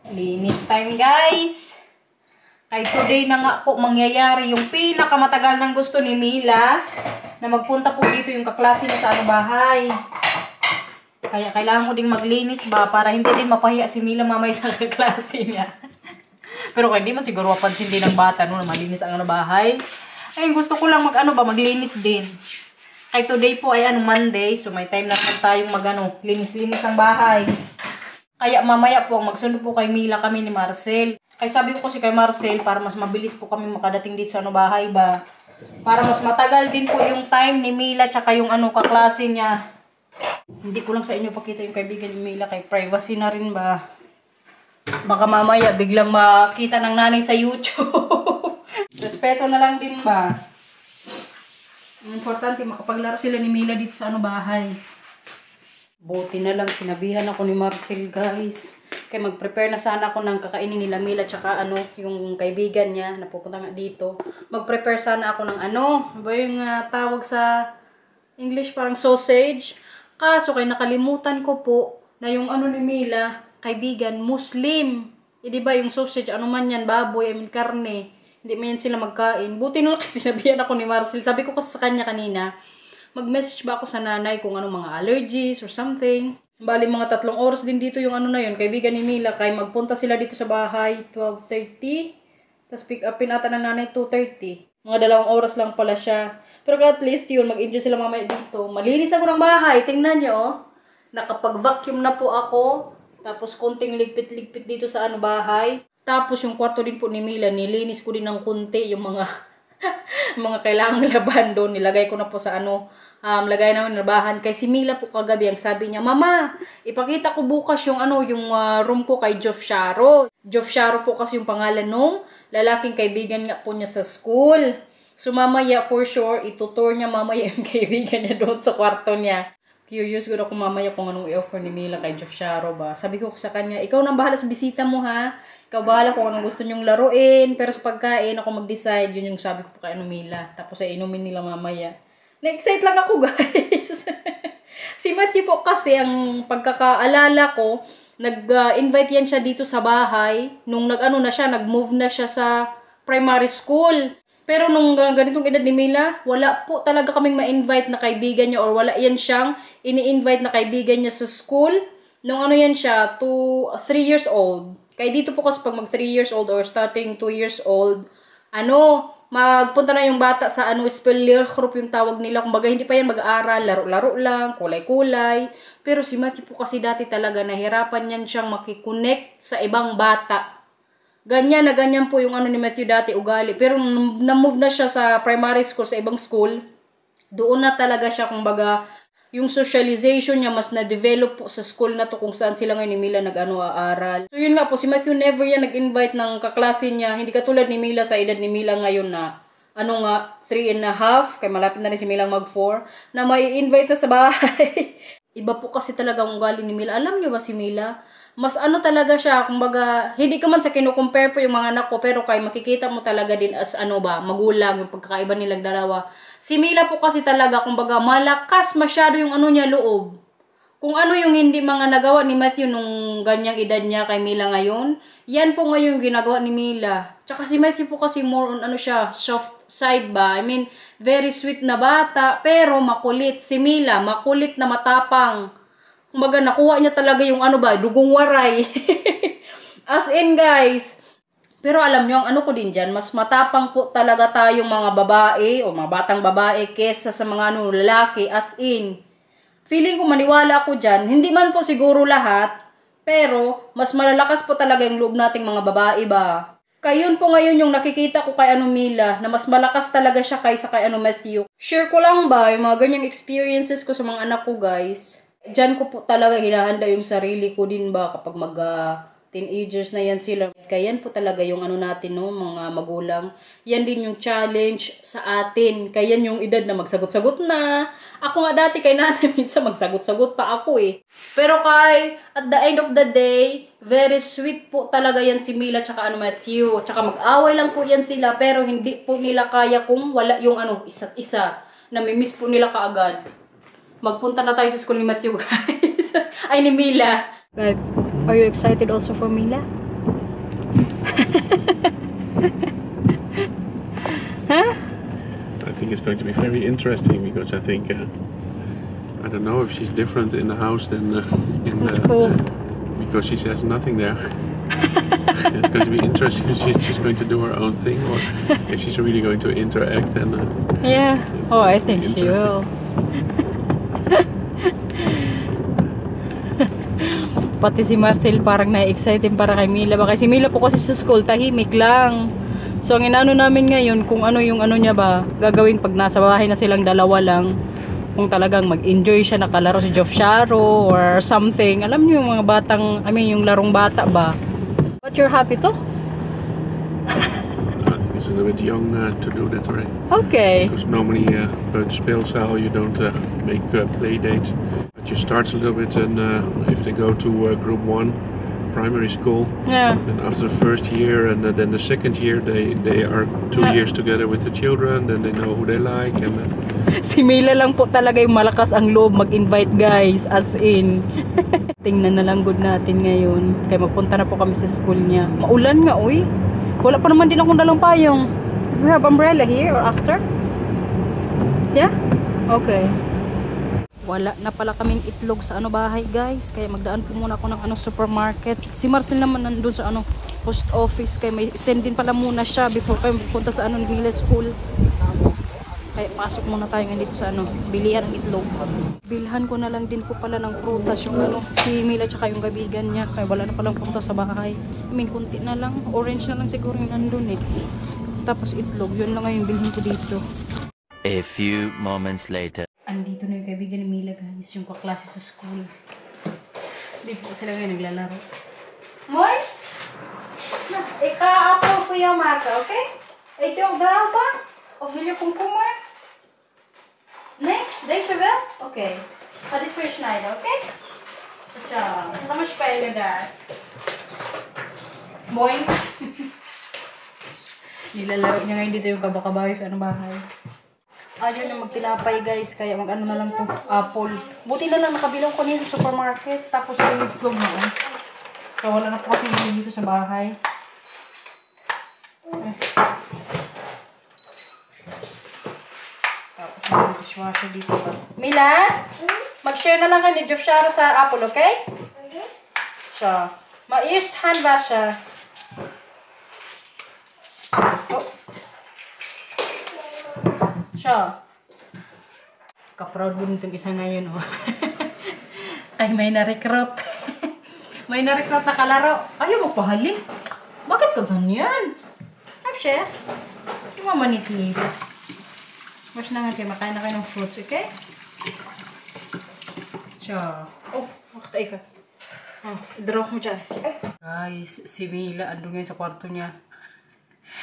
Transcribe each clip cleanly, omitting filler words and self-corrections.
Linis time, guys. Kay today na nga po mangyayari yung pinakamatagal ng gusto ni Mila na magpunta po dito yung kaklase niya sa bahay. Kaya kailangan ko ding maglinis ba para hindi din mapahiya si Mila mamay sa kaklase niya. Pero kaya di man siguro mapansin din ng bata no, na malinis ang bahay. Ay, gusto ko lang maglinis din. Kay today po ay Monday, so may time na po tayong linis-linis ang bahay. Kaya mamaya po, magsunod po kay Mila kami ni Marcel. Kaya sabi ko kasi kay Marcel, para mas mabilis po kami makadating dito sa bahay ba. Para mas matagal din po yung time ni Mila tsaka yung kaklase niya. Hindi ko lang sa inyo pakita yung kaibigan ni Mila, kay privacy na rin ba. Baka mamaya biglang makita ng nanay sa YouTube. Respeto na lang din ba. Importante makapaglaro sila ni Mila dito sa bahay. Buti na lang sinabihan ako ni Marcel, guys. Kaya mag-prepare na sana ako ng kakainin nila Mila tsaka yung kaibigan niya na pupunta nga dito. Mag-prepare sana ako ng ba yung tawag sa English, parang sausage. Kaso kay nakalimutan ko po na yung ni Mila, kaibigan, Muslim. Diba yung sausage, man yan, baboy, karne. Hindi man yan sila magkain. Buti na lang kasi sinabihan ako ni Marcel. Sabi ko kasi sa kanya kanina, mag-message ba ako sa nanay kung mga allergies or something. Bali mga 3 oras din dito yung na yun, kaibigan ni Mila. Kaya magpunta sila dito sa bahay 12:30. Tapos pick upin ata ng nanay 2:30. Mga 2 oras lang pala siya. Pero at least yun, mag-enjoy sila mamaya dito. Malinis ako ng bahay. Tingnan nyo, nakapag-vacuum na po ako. Tapos konting ligpit-ligpit dito sa bahay. Tapos yung kwarto din po ni Mila, nilinis ko din ng kunti yung mga mga kailangang laban doon. Nilagay ko na po sa lagay namin labahan. Kay si Mila po kagabi, ang sabi niya, Mama, ipakita ko bukas yung yung room ko kay Joff Sharo. Joff Sharo po kasi yung pangalan nung lalaking kaibigan nga po niya sa school. So mamaya for sure, itutur niya mamaya yung kaibigan niya doon sa kwarto niya. Curious ko na kung mamaya kung anong i-offer ni Mila kay Joff Sharo ba. Sabi ko sa kanya, ikaw nang bahala sa bisita mo ha. Ikaw bahala kung anong gusto niyong laruin. Pero sa pagkain, ako mag-decide. Yun yung sabi ko kay Mila. Tapos ay inumin nila mamaya. Na-excite lang ako, guys. Si Matthew po kasi, ang pagkakaalala ko, nag-invite yan siya dito sa bahay. Nung nag-move na siya sa primary school. Pero nung ganitong edad ni Mila, wala po talaga kaming ma-invite na kaibigan niya or wala yan siyang ini-invite na kaibigan niya sa school. Nung yan siya, 3 years old. Kaya dito po kasi pag mag 3 years old or starting 2 years old, magpunta na yung bata sa speller group yung tawag nila. Kumbaga hindi pa yan mag-aaral, laro-laro lang, kulay-kulay. Pero si Matthew po kasi dati talaga nahirapan yan siyang makikonnect sa ibang bata. Ganyan na ganyan po yung ni Matthew dati ugali. Pero na-move na siya sa primary school, sa ibang school, doon na talaga siya, kumbaga, yung socialization niya mas na-develop po sa school na to kung saan sila ngayon ni Mila aaral. So yun nga po, si Matthew never yan nag-invite ng kaklase niya. Hindi katulad ni Mila sa edad ni Mila ngayon na 3.5, kaya malapit na rin si Mila mag-4, na may invite na sa bahay. Iba po kasi talaga ang ugali ni Mila. Alam niyo ba si Mila? Mas talaga siya, kumbaga, hindi ka man sa kinukompare po yung mga anak ko, pero kay makikita mo talaga din as magulang, yung pagkakaiba nilang dalawa. Si Mila po kasi talaga, kumbaga, malakas masyado yung niya loob. Kung yung hindi mga nagawa ni Matthew nung ganyang edad niya kay Mila ngayon, yan po ngayon yung ginagawa ni Mila. Tsaka si Matthew po kasi more on siya, soft side ba? I mean, very sweet na bata, pero makulit. Si Mila, makulit na matapang. Kumbaga, nakuha niya talaga yung dugong waray. As in, guys. Pero alam niyo, ang ko din dyan, mas matapang po talaga tayong mga babae o mga batang babae kesa sa mga lalaki. As in, feeling ko maniwala ako dyan. Hindi man po siguro lahat, pero mas malalakas po talaga yung loob nating mga babae ba. Kayun po ngayon yung nakikita ko kay Mila, na mas malakas talaga siya kaysa kay Matthew. Share ko lang ba yung mga ganyang experiences ko sa mga anak ko, guys. Diyan ko po talaga hinahanda yung sarili ko din ba kapag teenagers na yan sila. Kaya yan po talaga yung natin, mga magulang. Yan din yung challenge sa atin. Kaya yan yung edad na magsagot-sagot na. Ako nga dati kay nanay minsan magsagot-sagot pa ako eh. Pero at the end of the day, very sweet po talaga yan si Mila tsaka Matthew. Tsaka mag-away lang po yan sila, pero hindi po nila kaya kung wala yung isa't isa. Namimiss po nila kaagad. Magpunta na tayo sa school ni Matthew, guys. Ay, ni Mila. Babe, are you excited also for Mila? Huh? I think it's going to be very interesting because I think I don't know if she's different in the house than in the school. Because she says nothing there. It's going to be interesting if she's going to do her own thing or if she's really going to interact and yeah. Oh, I think she will. Pati si Marcel parang na-excited para kay Mila. Baka si Mila po kasi sa school tahimik lang. So ang inaano namin ngayon kung ano yung ano niya ba gagawin pag nasa bahay na silang dalawa lang. Kung talagang mag-enjoy siya nakalaro si Joff Sharo or something. Alam niyo yung mga batang, I mean yung larong bata ba. But you're happy to? I think it's a little bit young to do that already. Okay. Because normally bij speelzaal you don't make play dates. But you start a little bit and if they go to group 1 primary school, Yeah. then after the first year and then the second year they are 2 years together with the children, then they know who they like and Si Mila lang po talaga yung malakas ang loob mag-invite guys, as in. Tingnan na lang good natin ngayon. Kaya magpunta na po kami sa school niya. Maulan nga, uy. Wala pa naman din akong dalang payong. We have umbrella here or after? Yeah? Okay. Wala na pala kaming itlog sa ano bahay guys. Kaya magdaan po muna ako ng ano supermarket. Si Marcel naman nandun sa ano post office. Kaya may send din pala muna siya before kayo pupunta sa ano Mila school. Kaya pasok muna tayo dito sa ano, bilihan ng itlog. Bilhan ko na lang din po pala ng prutas yung ano, si Mila tsaka yung gabigan niya. Kaya wala na palang prutas sa bahay. I mean, kunti na lang. Orange na lang siguro yung nandun eh. Tapos itlog, yun lang yung bilhin ko dito. A few moments later. Andito na yung kaibigan ni Mila guys, yung kaklase sa school. Dito sila ngayon naglalaro. Moy? Ika-apple ko yung maka, okay? Ito yung drama? Of wil je komkommer? Nee? Deze wel? Oké. Ga dit voor je snijden, oké? Zo. Ga maar spelen daar. Mooi. Nilalaro niya ngayon dito yung kabakabahay sa ano bahay. Ayaw na magtilapay guys, kaya mag ano na lang to, apple. Buti na lang nakabilang ko nila sa supermarket, tapos yung itlog na. So wala na po kasi dito sa bahay. Dishwasher dito ba? Mila? Mag-share na lang kayo ni Joff Sharo sa apple, okay? So, ma-eerst handwasser. Oh. So. Ka-proud mo nitong isa ngayon, oh. Ay, may na-recruit. May na-recruit na kalaro. Ayaw mo pahalin. Bakit ka ganyan? Afshe, yung mamanitli. First na nga kayo, makain na kayo ng fruits, okay? So, oh, wacht even. Oh, droog mo dyan. Guys, si Mila, andun ngayon sa kwarto niya.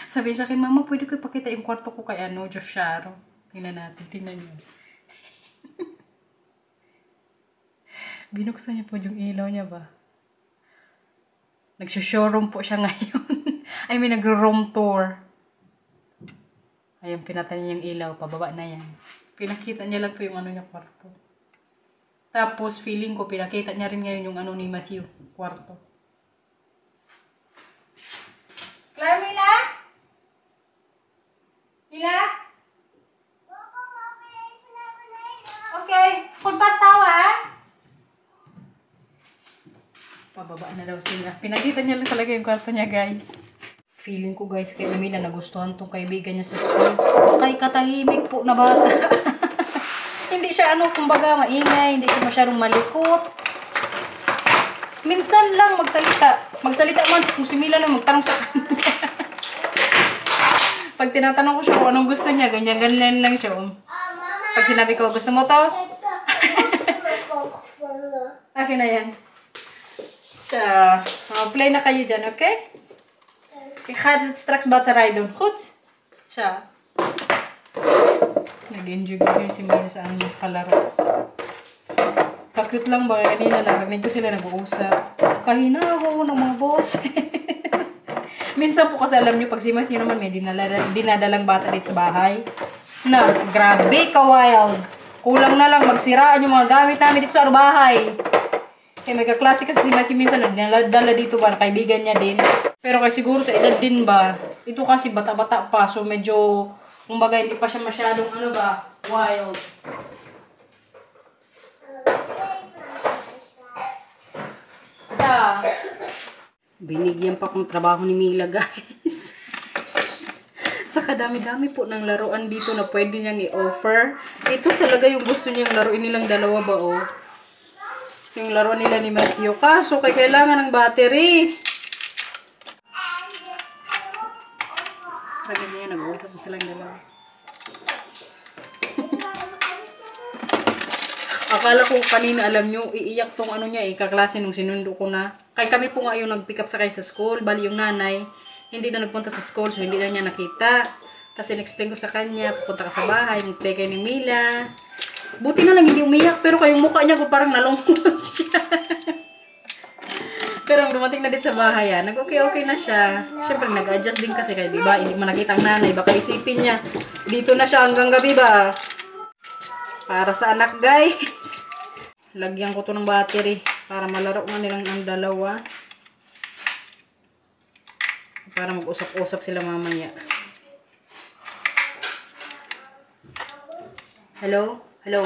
Sabi sa akin, Mama, pwede ko ipakita yung kwarto ko kay ano, Joff Sharo. Tingnan natin, tingnan niyo. Binuksan niya po yung ilaw niya ba? Nag-showroom po siya ngayon. I mean, nag-room tour. Ayun, pinatay niya yung ilaw. Pababa na yan. Pinakita niya lang po yung ano niya kwarto. Tapos, feeling ko, pinakita niya rin ngayon yung ano ni Matthew. Kwarto. Claire, Mila? Mila? Okay. Put fast tawa, pababa na daw sila. Pinakita niya lang talaga yung kwarto niya, guys. Feeling ko guys kay Mila nagustuhan tong kaibigan niya sa school. Kay katahimik po na bata. Hindi siya ano kumbaga maingay, hindi siya masyadong malikot. Minsan lang magsalita. Magsalita man kung si Mila lang magtanong sa kanya. Pag tinatanong ko siya kung anong gusto niya, ganyan-ganyan lang siya. Pag sinabi ko, gusto mo to? Akin na yan. So, play na kayo dyan, okay? Ik ga het straks batterij doen. Goed? Zo. Nag-enjoy ko si Mila sa ang kalaro. Kakute lang ba? Kanina narinig ko sila nag-uusap. Kahinaho ng mga boss. Minsan po kasi alam nyo, pag si Matthew naman may dinadalang bata dito sa bahay. Na, grabe ka wild. Kulang na lang magsiraan yung mga gamit namin dito sa bahay. Kaya may kaklase kasi si Matthew minsan nagdala dito ba, kaibigan niya din. Pero kasi siguro sa edad din ba, ito kasi bata-bata pa, so medyo, kumbaga hindi pa siya masyadong wild. Binigyan pa kong trabaho ni Mila, guys. Sa kadami-dami po ng laruan dito na pwede niyang i-offer. Ito talaga yung gusto niyang laruin nilang dalawa ba, oh. Yung laruan nila ni Matthew. Kaso, kailangan ng battery. Talaga niya, nag-uusap na silang dalawa. Akala ko kanina, alam nyo, iiyak tong ano niya, kaklase nung sinundo ko na. Kaya kami po nga yung nag-pick up sakay sa school. Bali yung nanay, hindi na nagpunta sa school, so hindi na niya nakita. Kasi in-explain ko sa kanya, pupunta ka sa bahay, mag-play kayo ni Mila. Buti na lang hindi umiyak, pero kayong mukha niya ko parang nalungkot siya. Pero dumating na dito sa bahay, nag-okay-okay na siya. Siyempre, nag-adjust din kasi, kaya diba, hindi mo nakita ang nanay. Baka isipin niya, dito na siya hanggang gabi ba? Para sa anak, guys. Lagyan ko to ng battery para malaro nga nilang ang dalawa. Para mag-usap-usap sila mamaya. Hello? Hello?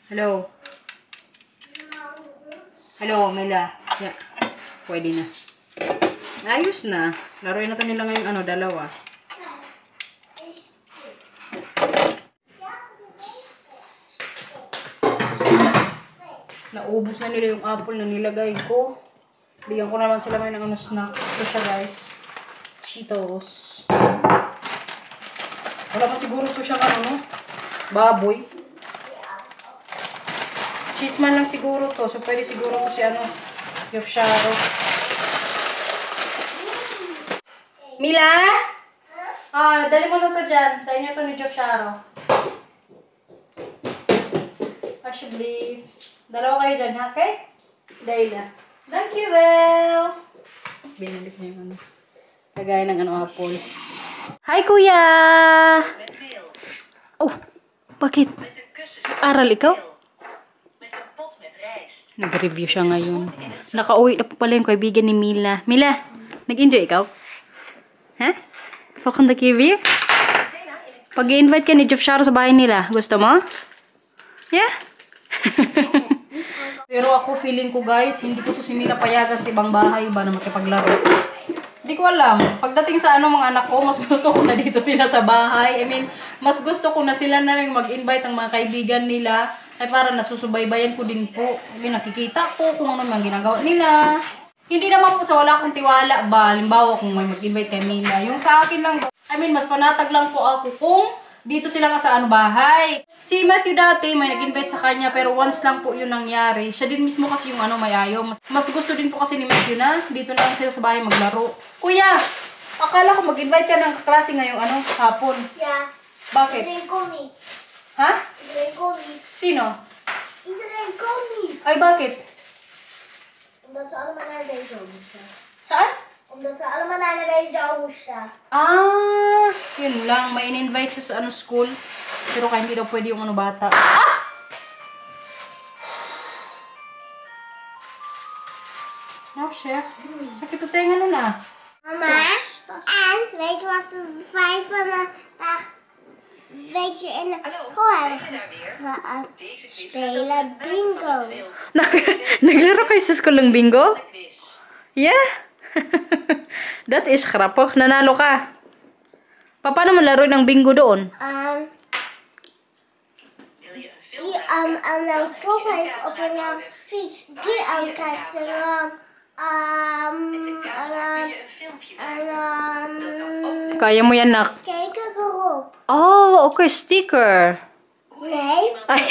Hello? Hello, Mela. Yeah. Pwede na. Ayos na. Laruin na to nila ngayon, dalawa. Naubos na nila yung apple na nilagay ko. Bigyan ko naman sila ngayon ng snack. Ito siya, guys. Cheetos. Wala pa siguro ito siya baboy. Cheese man lang siguro to. So, pwede siguro ko si Jeff Sharo. Mila? Dali mo na to dyan. Sa inyo to ni Jeff Sharo. Actually, dalawa kayo dyan, ha? Okay? Dahil na. Thank you, well. Binalik na yung lagay ng apple. Hi, kuya! Oh, bakit? Aral ikaw? Nag-review siya ngayon. Nakauwi na po pala yung kaibigan ni Mila. Mila, nag-enjoy ikaw? Ha? Fucking nag-review? Pag-i-invite ka ni Jeff Sharo sa bahay nila, gusto mo? Yeah? Pero ako, feeling ko, guys, hindi ko to si Mila payagan sa ibang bahay ba na makipaglaro. Hindi ko alam. Pagdating sa mga anak ko, mas gusto ko na dito sila sa bahay. I mean, mas gusto ko na sila na lang mag-invite ang mga kaibigan nila. Ay para nasusubaybayan ko din po. I mean, nakikita ko kung ano mga ginagawa nila. Hindi naman po sa wala akong tiwala ba. Halimbawa kung may mag-invite kay Mila. Yung sa akin lang, I mean, mas panatag lang po ako kung dito sila nga sa bahay. Si Matthew dati, may nag-invite sa kanya, pero once lang po yun nangyari. Siya din mismo kasi yung may ayaw. Mas gusto din po kasi ni Matthew na, dito na lang sila sa bahay maglaro. Kuya, akala ko mag-invite ka ng kaklase ngayong hapon. Yeah. Bakit? Drinkomi. Ha? Drinkomi. Sino? Drinkomi. Ay, bakit? Omdat ze allemaal naar deze hoek staan. Saan? Omdat ze allemaal naar deze hoek staan. Yun lang. May in-invite siya sa school. Pero kaya hindi daw pwede yung bata. Chef. Sakit na tayo na. Mama, en weet je wat we 5 vandaag weet je in de school hebben spelen? Bingo. Naglaro kayo sa school ng bingo? Yeah? That is grappig. Nanalo ka. Paano mo laro ng bingo doon? Die een kop heeft op een fiets. Die krijgt Kaya mo yan, nak? kijken erop. Oh, okay. Sticker. Nee, Ay,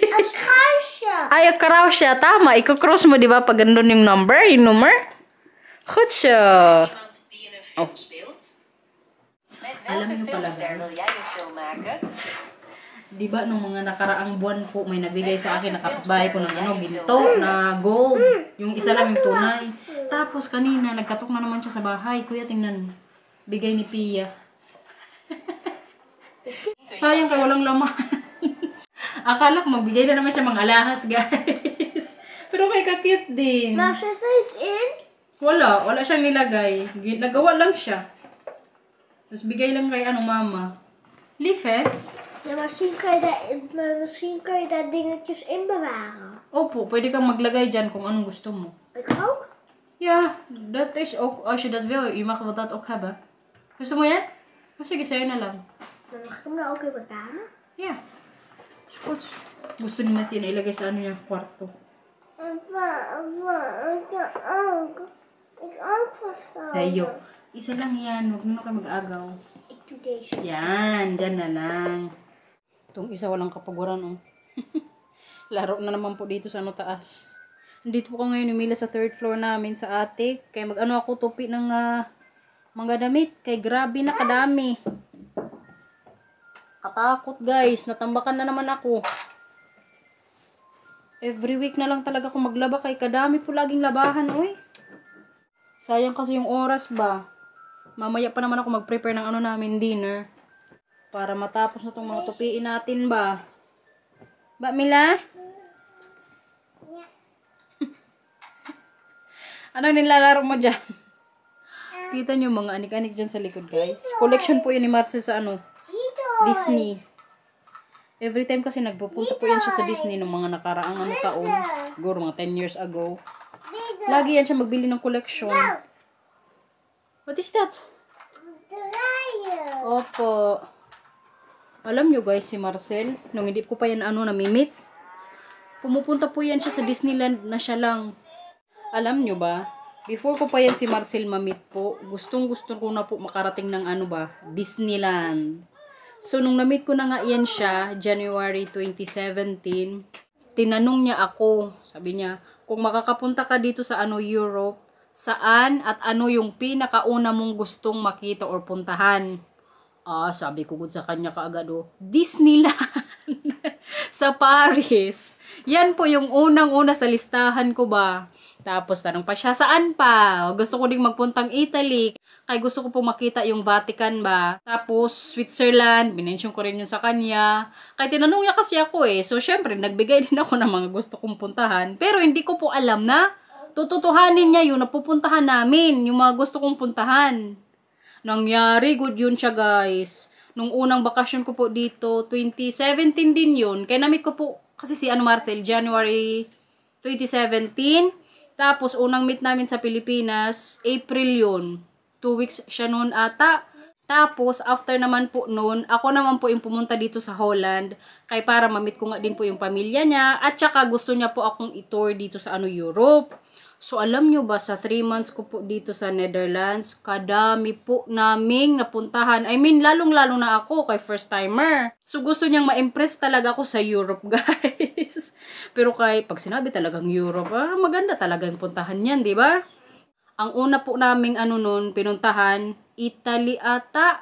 een kruisje. ay kruisje. Tama. Iko-cross mo, di ba? Pag gandun yung number. Goed zo. Oh. Alam niyo pala, guys. Di ba, nung mga nakaraang buwan po, may nabigay sa akin na kapitbahay ko ng ginto na gold. Yung isa lang yung tunay. Tapos kanina, nagkatok na naman siya sa bahay. Kuya, tingnan mo. Bigay ni Pia. Sayang ka, walang laman. Akala ko magbigay na naman siya mga alahas, guys. Pero may kakit din. Masha it in? Wala siyang nilagay. Nagawa lang siya. Tapos bigay lang kay mama. Lief, Ja, misschien kan je daar dingetjes in bewaren. Opo, pwede kang maglagay dyan kung anong gusto mo. Ik ook? Ja, dat is ook, als je dat wil, je mag dat ook hebben. Gusto mo yan? O sige, sa'yo na lang. Dan mag ik hem nou ook in mijn kamer? Yeah. Is goed. Gusto ni Matthew na ilagay sa niya, kwarto. Ik ook vasthouden. Dayo. Isa lang yan, huwag na kayo mag-agaw. Ik doe deze. Yan, dyan na lang. Itong isa walang kapaguran, oh. Laro na naman po dito sa taas. Dito po ko ngayon umila sa 3rd floor namin sa attic. Kaya ako tupi ng mga damit. Kaya grabe na kadami. Katakot guys. Natambakan na naman ako. Every week na lang talaga ako maglaba. Kaya kadami po laging labahan, oy. Sayang kasi yung oras ba. Mamaya pa naman ako mag-prepare ng namin dinner. Para matapos na itong mga tupiin natin ba. Ba, Mila? Anong nilalaro mo dyan? Kita nyo mga anik-anik dyan sa likod, guys. Collection po yun ni Marcel sa Disney. Every time kasi nagpupunta po yan siya sa Disney nung mga nakaraang taon. Siguro mga 10 years ago. Lagi yan siya magbili ng collection. What is that? Opo. Alam nyo guys, si Marcel, nung hindi ko pa yan namimit, pumupunta po yan siya sa Disneyland na siya lang. Alam nyo ba, before ko pa yan si Marcel mamit po, gustong-gusto ko na po makarating ng Disneyland. So, nung namit ko na nga yan siya, January 2017, tinanong niya ako, sabi niya, kung makakapunta ka dito sa Europe, saan at ano yung pinakauna mong gustong makita or puntahan? Sabi ko sa kanya kaagad, Disneyland sa Paris. Yan po yung unang-una sa listahan ko ba. Tapos tanong pa siya, saan pa? Gusto ko ding magpuntang Italy. Kaya gusto ko po makita yung Vatican ba. Tapos Switzerland, binensyon ko rin yun sa kanya. Kaya tinanong niya kasi ako So syempre, nagbigay din ako ng mga gusto kong puntahan. Pero hindi ko po alam na tututuhanin niya yung napupuntahan namin. Yung mga gusto kong puntahan. Nangyari, good yun siya guys. Nung unang bakasyon ko po dito, 2017 din yun. Kaya namit ko po, kasi si Marcel, January 2017. Tapos, unang meet namin sa Pilipinas, April yun. 2 weeks siya noon ata. Tapos, after naman po noon, ako naman po yung pumunta dito sa Holland. Kaya para mamit ko nga din po yung pamilya niya. At saka gusto niya po akong i-tour dito sa Europe. So, alam nyo ba, sa 3 months ko po dito sa Netherlands, kadami po naming napuntahan. I mean, lalong-lalo na ako kay first timer. So, gusto niyang ma-impress talaga ako sa Europe, guys. Pero pag sinabi talagang Europe, maganda talaga yung puntahan yan, di ba? Ang una po naming nun, pinuntahan, Italy ata.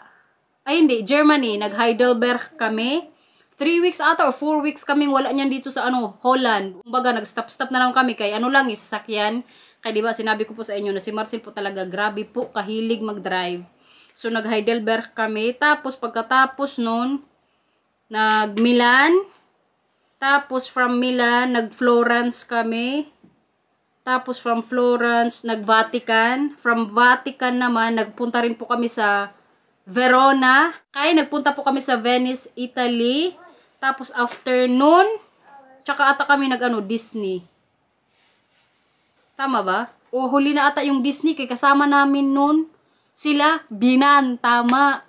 Ay, hindi, Germany. Nag-Heidelberg kami. 3 weeks ata or 4 weeks kaming wala niyan dito sa Holland. Kumbaga nag-stop na lang kami kay lang sasakyan. Kaya diba sinabi ko po sa inyo na si Marcel po talaga grabe po kahilig mag-drive. So nag-Heidelberg kami. Tapos pagkatapos nun, nag-Milan. Tapos from Milan, nag-Florence kami. Tapos from Florence, nag-Vatican. From Vatican naman, nagpunta rin po kami sa Verona. Kaya nagpunta po kami sa Venice, Italy. Tapos after nun, tsaka ata kami Disney. Tama ba? O huli na ata yung Disney kay kasama namin nun. Sila, Binan, tama.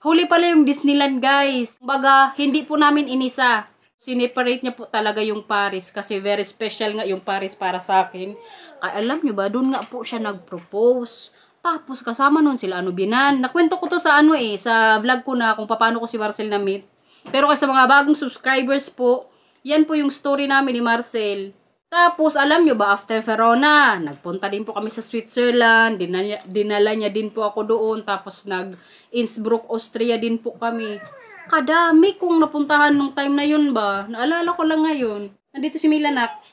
Huli pala yung Disneyland guys. Kumbaga, hindi po namin inisa. Sineparate niya po talaga yung Paris kasi very special nga yung Paris para sa akin. Kaya alam nyo ba, doon nga po siya nag-propose. Tapos kasama nun sila Binan. Nakwento ko to sa sa vlog ko na kung paano ko si Marcel na-meet. Pero kasi sa mga bagong subscribers po, yan po yung story namin ni Marcel. Tapos alam nyo ba, after Verona, nagpunta din po kami sa Switzerland. Dinala niya din po ako doon. Tapos nag-Innsbruck, Austria din po kami. Kadami kong napuntahan nung time na yun ba. Naalala ko lang ngayon. Nandito si Milanak.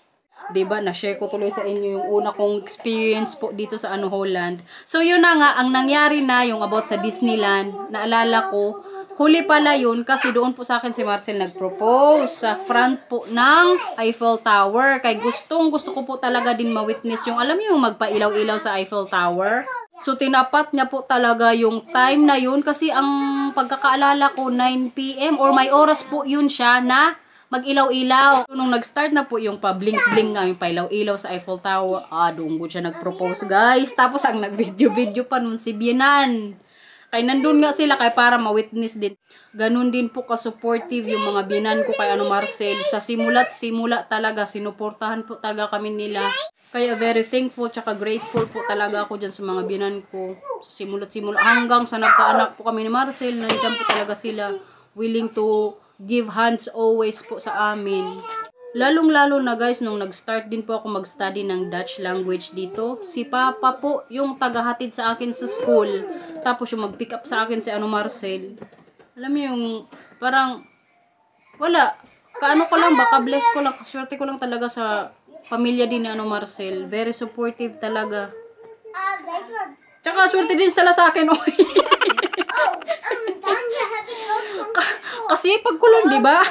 Diba, na-share ko tuloy sa inyo yung una kong experience po dito sa Holland. So, yun na nga, ang nangyari na yung about sa Disneyland, naalala ko, huli pala yun kasi doon po sa akin si Marcel nag-propose sa front po ng Eiffel Tower. Kay gusto ko po talaga din ma-witness yung, alam niyo yung magpailaw-ilaw sa Eiffel Tower. So, tinapat niya po talaga yung time na yun kasi ang pagkakaalala ko 9 PM or may oras po yun siya na mag-ilaw-ilaw. So, nung nag-start na po yung pa-blink-blink nga, yung pa-ilaw-ilaw sa Eiffel Tower, doon po siya nag-propose, guys. Tapos, ang nag-video-video pa nun si Bianan. Kaya nandun nga sila kaya para ma-witness din. Ganun din po ka-supportive yung mga binan ko kay Marcel. Sa simula talaga, sinuportahan po talaga kami nila. Kaya very thankful tsaka grateful po talaga ako dyan sa mga binan ko. Sa simula hanggang sa nagkaanak po kami ni Marcel, nandiyan po talaga sila willing to give hands always po sa amin. Lalong-lalo na guys, nung nag-start din po ako mag-study ng Dutch language dito, si Papa po yung tagahatid sa akin sa school. Tapos yung mag-pick up sa akin si Marcel. Alam mo yung parang wala. Kaano ko lang, baka bless ko lang, kaswerte ko lang talaga sa pamilya din ni Marcel. Very supportive talaga. Tsaka swerte din sila sa akin. Kasi pag ko lang, di ba?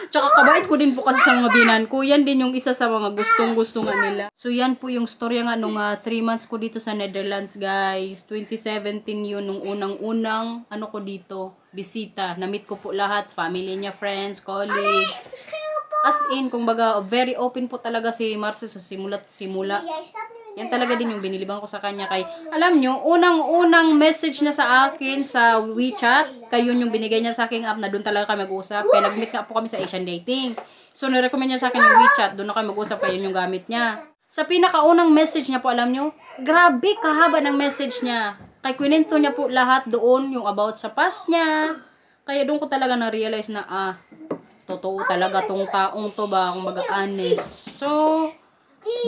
Tsaka kabait ko din po kasi sa mga binan ko. Yan din yung isa sa mga gustong-gusto nga nila. So yan po yung storya nga nung 3 months ko dito sa Netherlands, guys. 2017 yun, nung unang-unang ko dito, bisita. Na-meet ko po lahat, family niya, friends, colleagues. As in, kumbaga, very open po talaga si Marcel sa simula't simula. Yan talaga din yung binilibang ko sa kanya. Kay, alam nyo, unang-unang message na sa akin sa WeChat, kay yun yung binigay niya sa aking app na doon talaga kami mag-usap. Kaya nag-meet nga po kami sa Asian Dating. So, nirecommend niya sa akin yung WeChat, doon na kami mag-usap, kaya yun yung gamit niya. Sa pinakaunang message niya po, alam nyo, grabe kahaba ng message niya. Kay kwento niya po lahat doon, yung about sa past niya. Kaya doon ko talaga na-realize na, totoo talaga tong taong to ba, kung baga honest. So,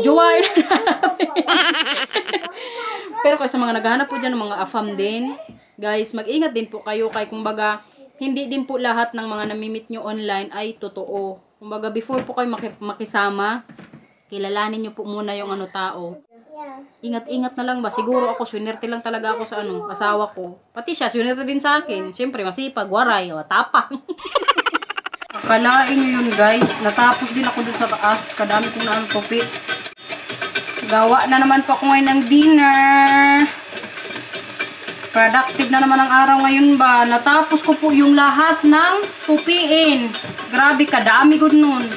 jowain na namin. Pero kung sa mga naghahanap po dyan ng mga afam din, guys, mag-ingat din po kayo. Kaya kumbaga, hindi din po lahat ng mga namimit nyo online ay totoo. Kumbaga, before po kayo makisama, kilalanin nyo po muna yung tao. Ingat-ingat na lang ba? Siguro ako, swinerte lang talaga ako sa asawa ko. Pati siya, swinerte din sa akin. Siyempre, masipag, waray, tapang. Kalain nyo yun, guys. Natapos din ako dun sa taas. Kadami kong naantupi. Gawa na naman po ako ngayon ng dinner. Productive na naman ang araw ngayon ba. Natapos ko po yung lahat ng tupiin. Grabe, kadami ko nun.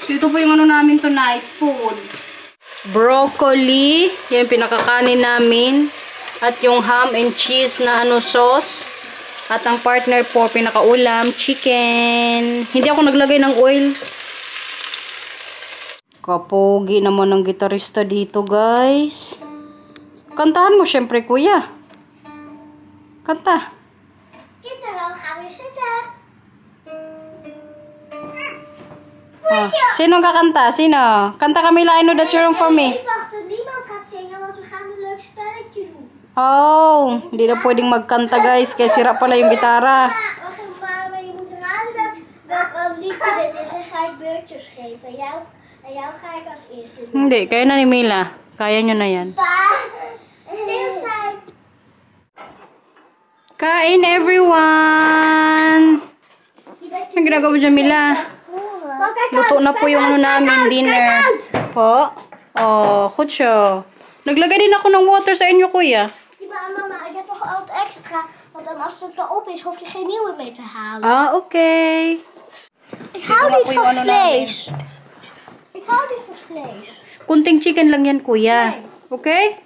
So, ito po yung namin tonight. Food. Broccoli. Yan pinakakanin namin. At yung ham and cheese na sauce. At ang partner po, pinakaulam, chicken. Hindi ako naglagay ng oil. Kapogi naman ng gitarista dito, guys. Kantahan mo, syempre, kuya. Kanta. Kinderen, gaan we zitten. Sino kakanta? Sino? Kanta Camila, I know that you're wrong for me. Even wachten, niemand gaat zingen, want we gaan een leuk spelletje doen. Oh, hindi na pwedeng magkanta, guys. Kaya sira pala yung gitara. Maar je moet raden welk liedje dit is en ga ik beurtjes geven. En jou ga ik als eerste doen. Hindi, kaya na ni Mila. Kaya nyo na yan. Pa, stil zijn. Kain, everyone! Ang ginagawa dyan, Mila? Luto na po yung namin dinner. Po? Oh, goed zo. Naglagay din ako ng water sa inyo, kuya. Maar mama, ik heb nog wat extra. Want als het erop is, hoef je geen nieuwe meer te halen. Oké. Ik hou niet van vlees. Ik hou niet van vlees. Kunting chicken lang yan, kuya. Okay?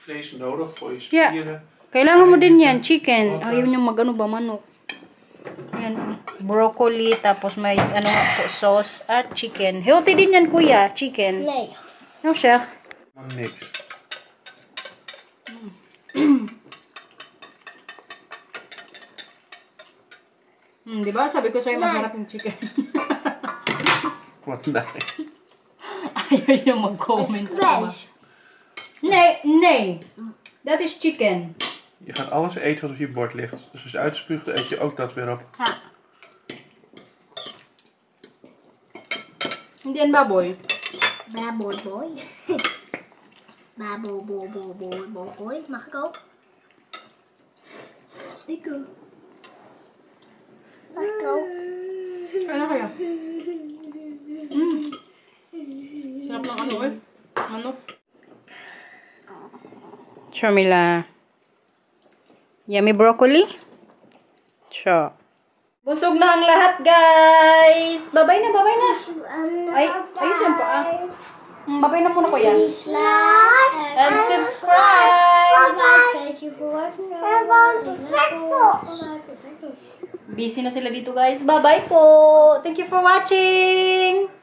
Vlees nodig voor je spieren. Kailangan mo din yan, chicken. Ayaw nyo manok. Yan, broccoli, tapos may sauce at chicken. Healthy din yan, kuya, chicken. Nee. No, chef. Niks. Diba? Sabi ko sa'yo, masarap yung chicken. Wat nee. Ayaw niya mag-comment. Nee. Dat is chicken. Je gaat alles eten wat op je bord ligt. Dus als je uitspuugt, dan eet je ook dat weer op. Ha. Hindi yan baboy. Baboy. Baboy. Mag ik ook? Ikaw. Ikaw. Ano kaya? Sarap ng ano eh. Manok. Shamila. Yummy broccoli. Siya. Busog na ang lahat, guys. Babay na, babay na. Ay, ayusin pa ah. Babay na muna ko yan. Please like And subscribe. Thank you for watching. Busy na sila dito, guys. Bye-bye po. Thank you for watching.